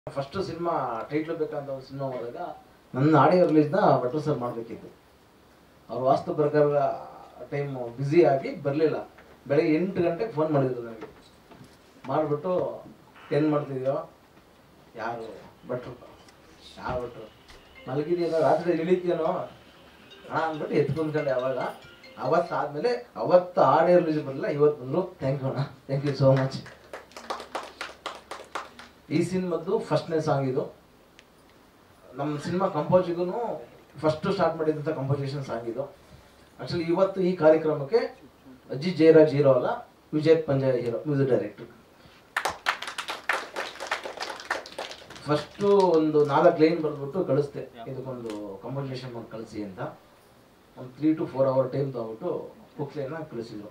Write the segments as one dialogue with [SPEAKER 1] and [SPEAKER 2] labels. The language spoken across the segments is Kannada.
[SPEAKER 1] ಫಸ್ಟ್ ಸಿನಿಮಾ ಟೈಟ್ಲ್ ಬೇಕಂತ ಒಂದು ಸಿನಿಮಾ ಮಾಡಿದಾಗ ನನ್ನ ಆಡಿಯೋ ರಿಲೀಸ್ನ ಭಟ್ರು ಸರ್ ಮಾಡಬೇಕಿತ್ತು. ಅವ್ರು ವಾಸ್ತು ಪ್ರಕಾರ ಟೈಮ್ ಬ್ಯುಸಿ ಆಗಿ ಬರಲಿಲ್ಲ. ಬೆಳಗ್ಗೆ 8 ಗಂಟೆಗೆ ಫೋನ್ ಮಾಡಿದ್ರು ನನಗೆ. ಮಾಡಿಬಿಟ್ಟು ಏನು ಮಾಡ್ತಿದ್ಯೋ, ಯಾರು ಭಟ್ರು, ಯಾವ ಭಟ್ರು ಮಲಗಿದೆಯೋ, ರಾತ್ರಿ ಇಳಿತೀನೋ ಅಂದ್ಬಿಟ್ಟು ಎತ್ಕೊಂಡ್ಕೊಂಡೆ. ಅವತ್ತಾದ್ಮೇಲೆ ಅವತ್ತು ಆಡಿಯೋ ರಿಲೀಸ್ ಬರಲಿಲ್ಲ, ಇವತ್ತು ಬಂದರು. ಥ್ಯಾಂಕ್ ಯು ಅಣ್ಣ, ಥ್ಯಾಂಕ್ ಯು ಸೋ ಮಚ್. ಈ ಸಿನಿಮಾದ್ದು ಫಸ್ಟ್ನೇ ಸಾಂಗ್ ಇದು. ನಮ್ಮ ಸಿನಿಮಾ ಕಂಪೋಸಿಗೂ ಫಸ್ಟ್ ಸ್ಟಾರ್ಟ್ ಮಾಡಿದಂಥ ಕಂಪೋಸಿಷನ್ ಸಾಂಗ್ ಇದು. ಆ್ಯಕ್ಚುಲಿ ಇವತ್ತು ಈ ಕಾರ್ಯಕ್ರಮಕ್ಕೆ ಅಜ್ಜಿ ಜಯರಾಜ್ ಹೀರೋ ಅಲ್ಲ, ವಿಜಯ್ ಪಂಜಾಯ ಹೀರೋ, ಮ್ಯೂಸಿಕ್ ಡೈರೆಕ್ಟರ್. ಫಸ್ಟು ಒಂದು 4 ಲೈನ್ ಬರೆದ್ಬಿಟ್ಟು ಕಳಿಸ್ದೆ, ಇದಕ್ಕೊಂದು ಕಂಪೋಸಿಷನ್ ಮಾಡಿ ಕಳಿಸಿ ಅಂತ. ಒಂದು 3 to 4 hour ಟೈಮ್ ತಗೊಂಡ್ಬಿಟ್ಟು ಬುಕ್ಲೈನ ಕಳಿಸಿದ್ರು.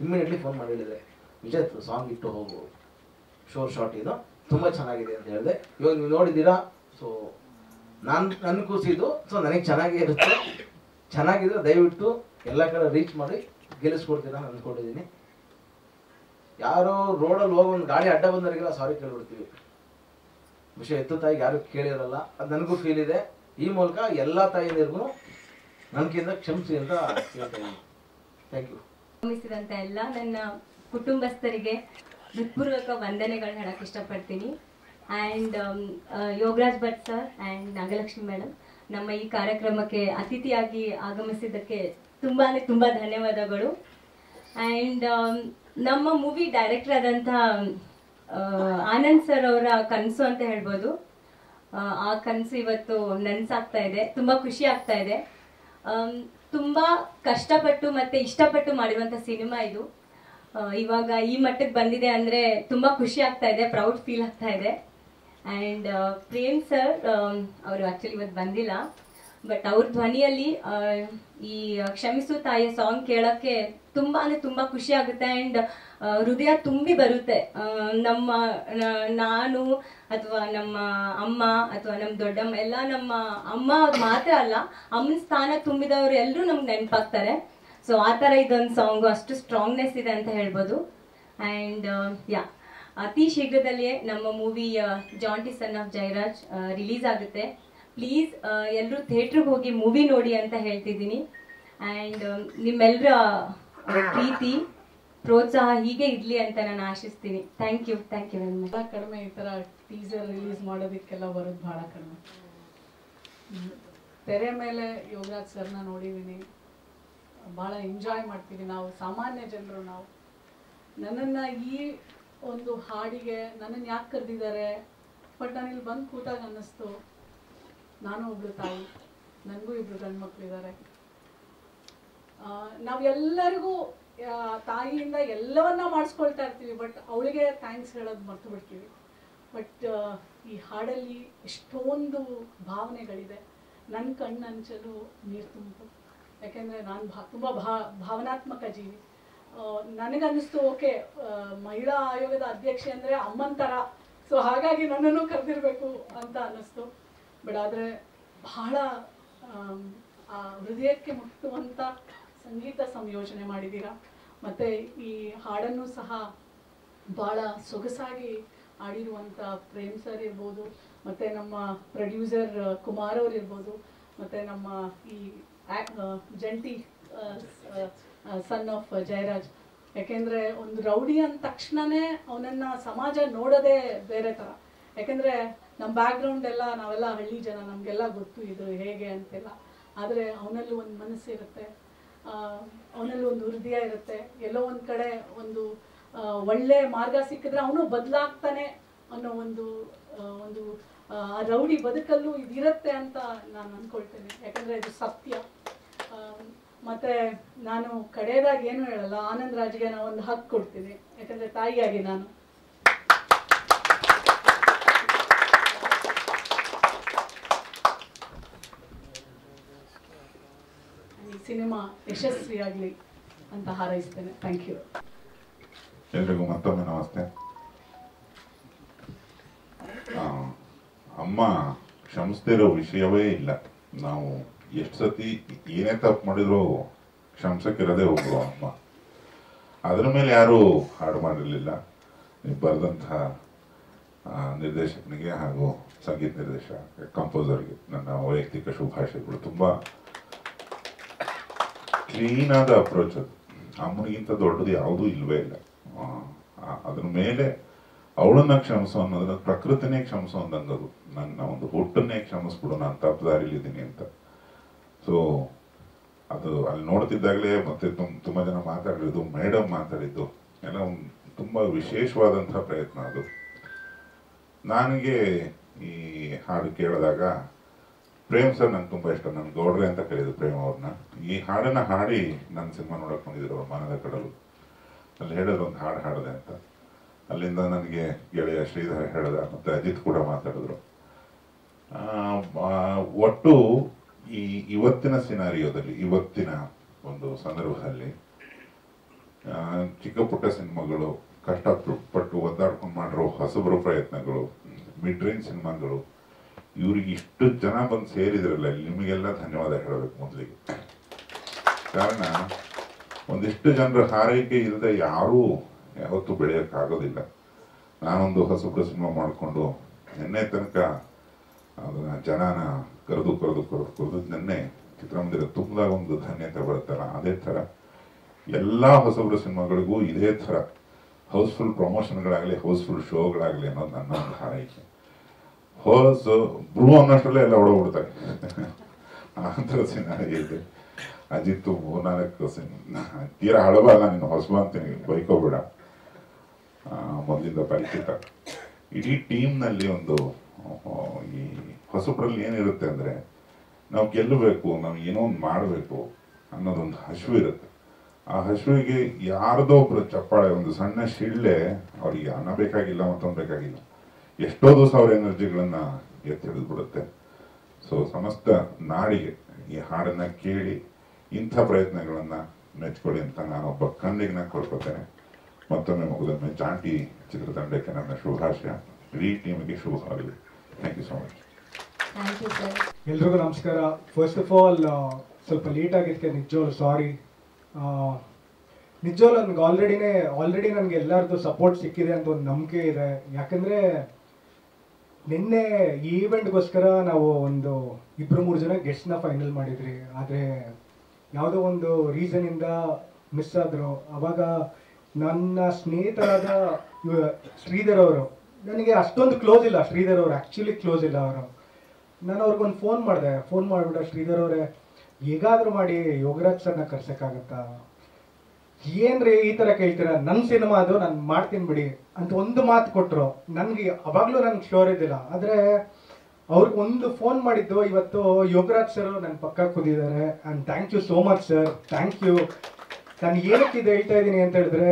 [SPEAKER 1] ಇಮ್ಮಿಡಿಯೇಟ್ಲಿ ಫೋನ್ ಮಾಡಿ ಹೇಳಿದೆ, ವಿಜಯ್ ಸಾಂಗ್ ಇಟ್ಟು ಹೋಗು, ಶೋರ್ ಶಾರ್ಟ್ ಇದು ತುಂಬ ಚೆನ್ನಾಗಿದೆ ಅಂತ ಹೇಳಿದೆ. ಇವಾಗ ನೀವು ನೋಡಿದ್ದೀರಾ. ಸೊ ನನ್ನ ಕೂಸಿದ್ದು, ಸೊ ನನಗೆ ಚೆನ್ನಾಗೇ ಇರುತ್ತೆ. ಚೆನ್ನಾಗಿದ್ರೆ ದಯವಿಟ್ಟು ಎಲ್ಲ ಕಡೆ ರೀಚ್ ಮಾಡಿ ಗೆಲ್ಲಿಸ್ಕೊಡ್ತೀರಾ ಅಂತ ಅಂದ್ಕೊಂಡಿದ್ದೀನಿ. ಯಾರೋ ರೋಡಲ್ಲಿ ಹೋಗಿ ಒಂದು ಗಾಡಿ ಅಡ್ಡ ಬಂದವರಿಗೆಲ್ಲ ಸಾರಿ ಕೇಳ್ಬಿಡ್ತೀವಿ. ವಿಷಯ ಎತ್ತು ತಾಯಿಗೆ ಯಾರು ಕೇಳಿರಲ್ಲ, ಅದು ನನಗೂ ಫೀಲ್ ಇದೆ. ಈ ಮೂಲಕ ಎಲ್ಲ ತಾಯಿಯರಿಗೂ ನನಗಿಂತ ಕ್ಷಮಿಸಿ ಅಂತ ಹೇಳ್ತಾ ಇದ್ದೀನಿ. Thank you.
[SPEAKER 2] ಆಗಮಿಸಿದಂಥ ಎಲ್ಲ ನನ್ನ ಕುಟುಂಬಸ್ಥರಿಗೆ ಹೃತ್ಪೂರ್ವಕ ವಂದನೆಗಳನ್ನ ಹೇಳಕ್ಕೆ ಇಷ್ಟಪಡ್ತೀನಿ. And Yogaraj Bhat sir and Nagalakshmi madam ನಮ್ಮ ಈ ಕಾರ್ಯಕ್ರಮಕ್ಕೆ ಅತಿಥಿಯಾಗಿ ಆಗಮಿಸಿದ್ದಕ್ಕೆ ತುಂಬ ಧನ್ಯವಾದಗಳು. ಆ್ಯಂಡ್ ನಮ್ಮ ಮೂವಿ ಡೈರೆಕ್ಟರ್ ಆದಂಥ ಆನಂದ್ ಸರ್ ಅವರ ಕನಸು ಅಂತ ಹೇಳ್ಬೋದು. ಆ ಕನಸು ಇವತ್ತು ನನಸಾಗ್ತಾ ಇದೆ. ತುಂಬ ಖುಷಿ ಆಗ್ತಾ ಇದೆ. ತುಂಬ ಕಷ್ಟಪಟ್ಟು ಮತ್ತು ಇಷ್ಟಪಟ್ಟು ಮಾಡಿರುವಂಥ ಸಿನಿಮಾ ಇದು. ಇವಾಗ ಈ ಮಟ್ಟಕ್ಕೆ ಬಂದಿದೆ ಅಂದರೆ ತುಂಬ ಖುಷಿ ಆಗ್ತಾ ಇದೆ, ಪ್ರೌಡ್ ಫೀಲ್ ಆಗ್ತಾ ಇದೆ. ಆ್ಯಂಡ್ ಪ್ರೇಮ್ ಸರ್ ಅವರು ಆ್ಯಕ್ಚುಲಿ ಇವತ್ತು ಬಂದಿಲ್ಲ, ಬಟ್ ಅವ್ರ ಧ್ವನಿಯಲ್ಲಿ ಈ ಕ್ಷಮಿಸು ತಾಯಿಯ ಸಾಂಗ್ ಕೇಳೋಕ್ಕೆ ತುಂಬ ಅಂದರೆ ತುಂಬ ಖುಷಿ ಆಗುತ್ತೆ. ಆ್ಯಂಡ್ ಹೃದಯ ತುಂಬಿ ಬರುತ್ತೆ. ನಾನು ಅಥವಾ ನಮ್ಮ ಅಮ್ಮ ಅಥವಾ ನಮ್ಮ ದೊಡ್ಡಮ್ಮ ಎಲ್ಲ, ನಮ್ಮ ಅಮ್ಮ ಮಾತ್ರ ಅಲ್ಲ, ಅಮ್ಮನ ಸ್ಥಾನ ತುಂಬಿದವರು ಎಲ್ಲರೂ ನಮ್ಗೆ ನೆನಪಾಗ್ತಾರೆ. ಸೊ ಆ ಥರ ಇದೊಂದು ಸಾಂಗು ಅಷ್ಟು ಸ್ಟ್ರಾಂಗ್ನೆಸ್ ಇದೆ ಅಂತ ಹೇಳ್ಬೋದು. ಆ್ಯಂಡ್ ಅತಿ ಶೀಘ್ರದಲ್ಲಿಯೇ ನಮ್ಮ movie ಜಾಂಟಿ son of Jayaraj release ಆಗುತ್ತೆ. ಪ್ಲೀಸ್ ಎಲ್ಲರೂ ಥಿಯೇಟ್ರಿಗೆ ಹೋಗಿ ಮೂವಿ ನೋಡಿ ಅಂತ ಹೇಳ್ತಿದ್ದೀನಿ. ಆ್ಯಂಡ್ ನಿಮ್ಮೆಲ್ಲರ ಪ್ರೀತಿ ಪ್ರೋತ್ಸಾಹ ಹೀಗೆ ಇರಲಿ ಅಂತ ನಾನು ಆಶಿಸ್ತೀನಿ. Thank you very much.
[SPEAKER 3] ಭಾಳ ಕಡಿಮೆ ಈ ಥರ ಟೀಸರ್ ರಿಲೀಸ್ ಮಾಡೋದಕ್ಕೆಲ್ಲ ಬರೋದು ಭಾಳ ಕಡಿಮೆ. ತೆರೆ ಮೇಲೆ ಯೋಗರಾಜ್ ಸರ್ನ ನೋಡಿದ್ದೀನಿ, ಭಾಳ ಎಂಜಾಯ್ ಮಾಡ್ತೀವಿ ನಾವು, ಸಾಮಾನ್ಯ ಜನರು ನಾವು. ನನ್ನನ್ನು ಈ ಒಂದು ಹಾಡಿಗೆ ನನ್ನನ್ನು ಯಾಕೆ ಕರೆದಿದ್ದಾರೆ, ಬಟ್ ನಾನು ಇಲ್ಲಿ ಬಂದು ಕೂತಾಗ ಅನ್ನಿಸ್ತು, ನಾನು ಒಬ್ಳು ತಾಯಿ, ನನಗೂ 2 ಗಂಡು ಮಕ್ಕಳಿದ್ದಾರೆ. ನಾವೆಲ್ಲರಿಗೂ ತಾಯಿಯಿಂದ ಎಲ್ಲವನ್ನ ಮಾಡಿಸ್ಕೊಳ್ತಾ ಇರ್ತೀವಿ, ಬಟ್ ಅವಳಿಗೆ ಥ್ಯಾಂಕ್ಸ್ ಹೇಳೋದು ಮರ್ತು ಬಿಡ್ತೀವಿ. ಬಟ್ ಈ ಹಾಡಲ್ಲಿ ಎಷ್ಟೊಂದು ಭಾವನೆಗಳಿದೆ. ನನ್ನ ಕಣ್ಣಂಚಲು ನೀರು ತುಂಬಿತು. ಯಾಕೆಂದರೆ ನಾನು ತುಂಬ ಭಾವನಾತ್ಮಕ ಜೀವಿ. ನನಗನ್ನಿಸ್ತು, ಓಕೆ, ಮಹಿಳಾ ಆಯೋಗದ ಅಧ್ಯಕ್ಷೆ ಅಂದರೆ ಅಮ್ಮನ ಥರ, ಸೊ ಹಾಗಾಗಿ ನನ್ನನ್ನು ಕರೆದಿರಬೇಕು ಅಂತ ಅನ್ನಿಸ್ತು. ಬಟ್ ಆದರೆ ಬಹಳ ಹೃದಯಕ್ಕೆ ಮುಟ್ಟುವಂಥ ಸಂಗೀತ ಸಂಯೋಜನೆ ಮಾಡಿದ್ದೀರಾ. ಮತ್ತು ಈ ಹಾಡನ್ನು ಸಹ ಭಾಳ ಸೊಗಸಾಗಿ ಆಡಿರುವಂಥ ಪ್ರೇಮ್ ಸರ್ ಇರ್ಬೋದು, ಮತ್ತು ನಮ್ಮ ಪ್ರೊಡ್ಯೂಸರ್ ಕುಮಾರ್ ಅವ್ರು ಇರ್ಬೋದು, ಮತ್ತು ನಮ್ಮ ಈ ಜಂಟಿ ಸನ್ ಆಫ್ ಜಯರಾಜ್. ಯಾಕೆಂದರೆ ಒಂದು ರೌಡಿ ಅಂದ ತಕ್ಷಣವೇ ಅವನನ್ನು ಸಮಾಜ ನೋಡೋದೇ ಬೇರೆ ಥರ. ಯಾಕೆಂದರೆ ನಮ್ಮ ಬ್ಯಾಕ್ಗ್ರೌಂಡ್ ಎಲ್ಲ, ನಾವೆಲ್ಲ ಹಳ್ಳಿ ಜನ, ನಮಗೆಲ್ಲ ಗೊತ್ತು ಇದು ಹೇಗೆ ಅಂತೆಲ್ಲ. ಆದರೆ ಅವನಲ್ಲೂ ಒಂದು ಮನಸ್ಸಿರುತ್ತೆ, ಅವನಲ್ಲಿ ಒಂದು ಹೃದಯ ಇರುತ್ತೆ. ಎಲ್ಲೋ ಒಂದು ಕಡೆ ಒಂದು ಒಳ್ಳೆ ಮಾರ್ಗ ಸಿಕ್ಕಿದ್ರೆ ಅವನು ಬದಲಾಗ್ತಾನೆ ಅನ್ನೋ ಒಂದು ಆ ರೌಡಿ ಬದುಕಲ್ಲೂ ಇದಿರುತ್ತೆ ಅಂತ ನಾನು ಅಂದ್ಕೊಳ್ತೇನೆ. ಯಾಕಂದರೆ ಇದು ಸತ್ಯ. ಮತ್ತು ನಾನು ಕಡೆಯದಾಗಿ ಏನು ಹೇಳಲ್ಲ, ಆನಂದ್ ರಾಜ್ಗೆ ನಾನು ಒಂದು ಹಕ್ಕು ಕೊಡ್ತೀನಿ, ಯಾಕಂದರೆ ತಾಯಿಯಾಗಿ ನಾನು. ಈ ಸಿನಿಮಾ ಯಶಸ್ವಿಯಾಗಲಿ ಅಂತ ಹಾರೈಸ್ತೇನೆ. Thank you.
[SPEAKER 4] ಎಲ್ರಿಗೂ ಮತ್ತೊಮ್ಮೆ ನಮಸ್ತೆ. ಅಮ್ಮ ಕ್ಷಮಿಸ್ತಿರೋ ವಿಷಯವೇ ಇಲ್ಲ. ನಾವು ಎಷ್ಟು ಸತಿ ಏನೇ ತಪ್ಪು ಮಾಡಿದ್ರು ಕ್ಷಮಿಸಕ್ಕಿರೋದೇ ಒಬ್ರು ಅಮ್ಮ. ಅದ್ರ ಮೇಲೆ ಯಾರೂ ಹಾಡು ಮಾಡಿರಲಿಲ್ಲ. ನೀವು ಬರೆದಂಥ ನಿರ್ದೇಶಕನಿಗೆ ಹಾಗೂ ಸಂಗೀತ ನಿರ್ದೇಶಕ ಕಂಪೋಸರ್ಗೆ ನನ್ನ ವೈಯಕ್ತಿಕ ಶುಭಾಶಯಗಳು. ತುಂಬ ಕ್ಲೀನಾದ ಅಪ್ರೋಚ್ ಅದು. ಅಮ್ಮನಿಗಿಂತ ದೊಡ್ಡದು ಯಾವುದೂ ಇಲ್ಲವೇ ಇಲ್ಲ. ಅದ್ರ ಮೇಲೆ ಅವಳನ್ನ ಕ್ಷಮಿಸೋ ಅನ್ನೋದನ್ನ ಪ್ರಕೃತಿನೇ ಕ್ಷಮಿಸೋ ಅಂದಂಗದು. ನನ್ನ ಒಂದು ಹುಟ್ಟನ್ನೇ ಕ್ಷಮಿಸ್ಬಿಡು, ನಾನು ತಪ್ಪುದಾರಿಲಿದ್ದೀನಿ ಅಂತ. ಸೊ ಅದು ಅಲ್ಲಿ ನೋಡ್ತಿದ್ದಾಗಲೇ ಮತ್ತೆ ತುಂಬ ಜನ ಮಾತಾಡಿರೋದು, ಮೇಡಮ್ ಮಾತಾಡಿದ್ದು ಎಲ್ಲ ಒಂದು ತುಂಬ ವಿಶೇಷವಾದಂಥ ಪ್ರಯತ್ನ ಅದು. ನನಗೆ ಈ ಹಾಡು ಕೇಳಿದಾಗ ಪ್ರೇಮ್ ಸರ್ ನಂಗೆ ತುಂಬ ಇಷ್ಟ. ನನ್ನ ಗೌಡ್ರೆ ಅಂತ ಕರೆಯೋದು ಪ್ರೇಮ್ ಅವ್ರನ್ನ. ಈ ಹಾಡನ್ನ ಹಾಡಿ ನನ್ನ ಸಿನಿಮಾ ನೋಡಕ್ ಬಂದಿದ್ರು ಅವ್ರು, ಮನದ ಕಡಲು. ಅಲ್ಲಿ ಹೇಳಿದ್ರು ಒಂದು ಹಾಡು ಹಾಡಿದೆ ಅಂತ. ಅಲ್ಲಿಂದ ನನಗೆ ಗೆಳೆಯ ಶ್ರೀಧರ್ ಹೇಳ್ದ, ಮತ್ತೆ ಅಜಿತ್ ಕೂಡ ಮಾತಾಡಿದ್ರು. ಒಟ್ಟು ಇವತ್ತಿನ ಸಿನಾರಿಯೋದಲ್ಲಿ, ಇವತ್ತಿನ ಒಂದು ಸಂದರ್ಭದಲ್ಲಿ ಚಿಕ್ಕ ಪುಟ್ಟ ಸಿನಿಮಾಗಳು, ಕಷ್ಟಪಟ್ಟು ಒದ್ದಾಡ್ಕೊಂಡು ಮಾಡಿರೋ ಹೊಸಬರು ಪ್ರಯತ್ನಗಳು, ಮಿಡ್ ರೇಂಜ್ ಸಿನಿಮಾಗಳು, ಇವ್ರಿಗೆ ಇಷ್ಟು ಜನ ಬಂದು ಸೇರಿದ್ರಲ್ಲ, ನಿಮಗೆಲ್ಲ ಧನ್ಯವಾದ ಹೇಳಬೇಕು ಮೊದಲಿಗೆ. ಕಾರಣ ಒಂದಿಷ್ಟು ಜನರ ಹಾರೈಕೆ ಇಲ್ಲದೆ ಯಾರೂ ಯಾವತ್ತೂ ಬೆಳೆಯೋಕ್ಕಾಗೋದಿಲ್ಲ. ನಾನೊಂದು ಹೊಸಬ್ರು ಸಿನಿಮಾ ಮಾಡಿಕೊಂಡು ನಿನ್ನೆ ತನಕ ಅದನ್ನ ಜನನ ಕರೆದು ನಿನ್ನೆ ಚಿತ್ರಮಂದಿರ ತುಂಬದಾಗ ಒಂದು ಧನ್ಯತೆ ಬರುತ್ತಲ್ಲ, ಅದೇ ಥರ ಎಲ್ಲ ಹೊಸಬ್ರು ಸಿನಿಮಾಗಳಿಗೂ ಇದೇ ಥರ ಹೌಸ್ಫುಲ್ ಪ್ರಮೋಷನ್ಗಳಾಗಲಿ, ಹೌಸ್ಫುಲ್ ಶೋಗಳಾಗಲಿ ಅನ್ನೋದು ನನ್ನ ಒಂದು ಹಾರೈಕೆ. ಬ್ರೂ ಅನ್ನೋಷ್ಟರಲ್ಲೇ ಎಲ್ಲ ಹೊಡೋಗ್ಬಿಡ್ತಾರೆ. ಆ ಥರ ಸಿನಿಮಾಗೆ ಇದೆ. ಅಜಿತ್ 3-4 ಸಿನಿಮಾ ತೀರಾ ಹಳಬಲ್ಲ, ನೀನು ಹೊಸಬ ಅಂತೀನಿ, ಬೈಕೋಬೇಡ, ಮೊದಲಿಂದ ಪರಿಚಿತ. ಇಡೀ ಟೀಮ್ನಲ್ಲಿ ಒಂದು ಈ ಹೊಸಬ್ರಲ್ಲಿ ಏನಿರುತ್ತೆ ಅಂದರೆ, ನಾವು ಗೆಲ್ಲಬೇಕು, ನಾವು ಏನೋ ಒಂದು ಮಾಡಬೇಕು ಅನ್ನೋದೊಂದು ಹಸಿವು ಇರುತ್ತೆ. ಆ ಹಸಿವಿಗೆ ಯಾರದೋ ಒಬ್ರು ಚಪ್ಪಾಳೆ, ಒಂದು ಸಣ್ಣ ಶಿಳ್ಳೆ ಅವರಿಗೆ ಅನ್ನ ಬೇಕಾಗಿಲ್ಲ, ಮತ್ತೊಂದು ಬೇಕಾಗಿಲ್ಲ, ಎಷ್ಟೋ ದಿವಸ ಅವ್ರ ಎನರ್ಜಿಗಳನ್ನ ಎತ್ತಿ ಹಿಡಿದ್ಬಿಡುತ್ತೆ. ಸೊ ಸಮಸ್ತ ನಾಡಿಗೆ ಈ ಹಾಡನ್ನ ಕೇಳಿ ಇಂಥ ಪ್ರಯತ್ನಗಳನ್ನ ಮೆಚ್ಕೊಳ್ಳಿ ಅಂತ ನಾನೊಬ್ಬ ಕಣ್ಣಿಗೆ ಕೊಡ್ಕೋತೇನೆ. ಮತ್ತೊಮ್ಮೆ ಮುಗಿದೊಮ್ಮೆ ಜಾಂಟಿ ಚಿತ್ರತಂಡಕ್ಕೆ ನನ್ನ ಶುಭಾಶಯ, ಇಡೀ ಟೀಮಿಗೆ ಶುಭವಾಗಲಿ. Thank you so much.
[SPEAKER 5] ಎಲ್ರಿಗೂ ನಮಸ್ಕಾರ. ಫಸ್ಟ್ ಆಫ್ ಆಲ್ ಸ್ವಲ್ಪ ಲೇಟ್ ಆಗಿದ್ದಕ್ಕೆ ನಿಜವಾಗ್ಲು ಸಾರಿ. ನಿಜವಾಗ್ಲು ನನಗೆ ಆಲ್ರೆಡಿ ನನಗೆ ಎಲ್ಲರದ್ದು ಸಪೋರ್ಟ್ ಸಿಕ್ಕಿದೆ ಅಂತ ಒಂದು ನಂಬಿಕೆ ಇದೆ. ಯಾಕಂದರೆ ನಿನ್ನೆ ಈ ಈವೆಂಟ್ಗೋಸ್ಕರ ನಾವು ಒಂದು 2-3 ಜನ ಗೆಸ್ಟ್ನ ಫೈನಲ್ ಮಾಡಿದ್ರಿ. ಆದರೆ ಯಾವುದೋ ಒಂದು ರೀಸನಿಂದ ಮಿಸ್ ಆದರು. ಆವಾಗ ನನ್ನ ಸ್ನೇಹಿತರಾದ ಶ್ರೀಧರ್ ಅವರು, ನನಗೆ ಅಷ್ಟೊಂದು ಕ್ಲೋಸ್ ಇಲ್ಲ ಶ್ರೀಧರ್ ಅವರು, ಆ್ಯಕ್ಚುಲಿ ಕ್ಲೋಸ್ ಇಲ್ಲ ಅವರು. ನಾನು ಅವ್ರಿಗೊಂದು ಫೋನ್ ಮಾಡಿಬಿಟ್ಟೆ, ಶ್ರೀಧರ್ ಅವರೇ ಹೇಗಾದರೂ ಮಾಡಿ ಯೋಗರಾಜ್ ಸರ್ನ ಕರ್ಸೋಕ್ಕಾಗತ್ತಾ? ಏನ್ರಿ ಈ ಥರ ಕೇಳ್ತೀರಾ? ನನ್ನ ಸಿನಿಮಾ ಅದು, ನಾನು ಮಾಡ್ತೀನಿ ಬಿಡಿ ಅಂತ ಒಂದು ಮಾತು ಕೊಟ್ಟರು. ನನಗೆ ಅವಾಗಲೂ ನನಗೆ ಶೋರ್ ಇದ್ದಿಲ್ಲ. ಆದರೆ ಅವ್ರಿಗೆ ಒಂದು ಫೋನ್ ಮಾಡಿದ್ದು, ಇವತ್ತು ಯೋಗರಾಜ್ ಸರ್ ನನ್ನ ಪಕ್ಕ ಕೂತಿದ್ದಾರೆ. And thank you so much sir, thank you. ನಾನು ಏನಕ್ಕೆ ಇದು ಹೇಳ್ತಾ ಇದ್ದೀನಿ ಅಂತ ಹೇಳಿದ್ರೆ,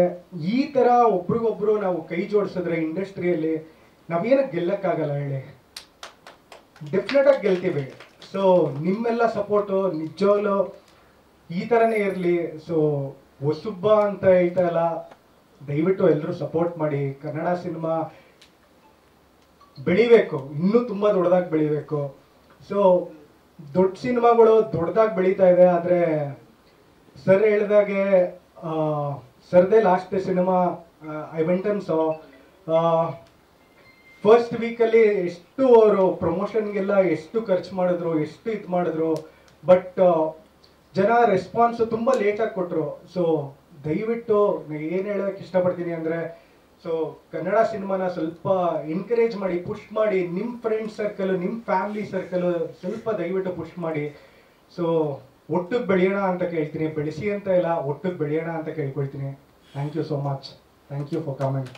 [SPEAKER 5] ಈ ಥರ ಒಬ್ರಿಗೊಬ್ರು ನಾವು ಕೈ ಜೋಡಿಸಿದ್ರೆ ಇಂಡಸ್ಟ್ರಿಯಲ್ಲಿ ನಾವೇನಕ್ಕೆ ಗೆಲ್ಲಕ್ಕಾಗಲ್ಲ ಹೇಳಿ? ಡೆಫಿನೆಟಾಗಿ ಗೆಲ್ತೀವಿ. ಸೊ ನಿಮ್ಮೆಲ್ಲ ಸಪೋರ್ಟು ನಿಜವಾಗ್ಲೂ ಈ ಥರನೇ ಇರಲಿ. ಸೊ ಹೊಸುಬ್ಬ ಅಂತ ಹೇಳ್ತಾ ಇಲ್ಲ, ದಯವಿಟ್ಟು ಎಲ್ಲರೂ ಸಪೋರ್ಟ್ ಮಾಡಿ. ಕನ್ನಡ ಸಿನಿಮಾ ಬೆಳಿಬೇಕು, ಇನ್ನೂ ತುಂಬ ದೊಡ್ಡದಾಗಿ ಬೆಳಿಬೇಕು. ಸೊ ದೊಡ್ಡ ಸಿನಿಮಾಗಳು ದೊಡ್ಡದಾಗಿ ಬೆಳೀತಾ ಇದೆ. ಆದರೆ ಸರ್ ಹೇಳಿದಾಗೆ ಸರ್ದೇ last cinema I went and saw, first ವೀಕಲ್ಲಿ ಎಷ್ಟು ಅವರು ಪ್ರಮೋಷನ್ಗೆಲ್ಲ ಎಷ್ಟು ಖರ್ಚು ಮಾಡಿದ್ರು, ಎಷ್ಟು ಇದು ಮಾಡಿದ್ರು. ಬಟ್ ಜನ ರೆಸ್ಪಾನ್ಸ್ ತುಂಬ ಲೇಟಾಗಿ ಕೊಟ್ಟರು. ಸೊ ದಯವಿಟ್ಟು ಏನು ಹೇಳೋಕ್ಕೆ ಇಷ್ಟಪಡ್ತೀನಿ ಅಂದರೆ, ಸೊ ಕನ್ನಡ ಸಿನಿಮಾನ ಸ್ವಲ್ಪ ಎನ್ಕರೇಜ್ ಮಾಡಿ, ಪುಷ್ ಮಾಡಿ. ನಿಮ್ಮ ಫ್ರೆಂಡ್ ಸರ್ಕಲು, ನಿಮ್ಮ ಫ್ಯಾಮಿಲಿ ಸರ್ಕಲು ಸ್ವಲ್ಪ ದಯವಿಟ್ಟು ಪುಷ್ ಮಾಡಿ. ಸೊ ಒಟ್ಟಿಗೆ ಬೆಳೆಯೋಣ ಅಂತ ಕೇಳ್ತೀನಿ, ಬೆಳೆಸಿ ಅಂತ ಇಲ್ಲ, ಒಟ್ಟಿಗೆ ಬೆಳೆಯೋಣ ಅಂತ ಕೇಳ್ಕೊಳ್ತೀನಿ. Thank you so much. Thank you for coming.